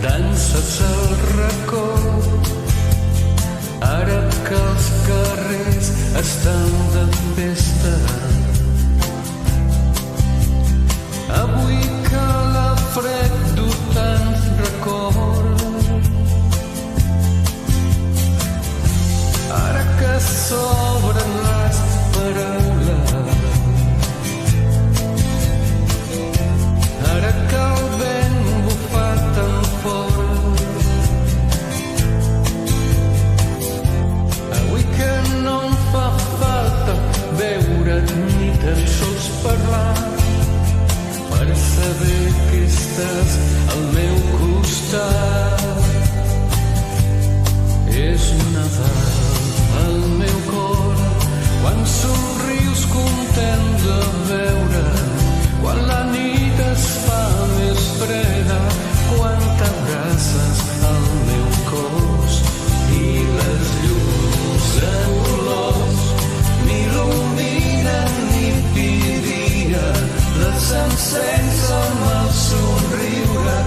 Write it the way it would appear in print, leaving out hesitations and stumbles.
danses al racó, ara que els carrers estan de festa. Avui que la fred du tants records, ara que s'obren les paraules, ara que el vent bufa tan fort, avui que no em fa falta veure't ni tan sols parlar per saber que estàs al meu costat. És Nadal al meu cor, quan somrius content de veure, quan la nit es fa més freda, quan t'abraces al meu cos i les llums de colors m'il·luminen nit i dia, les encenso amb el somriure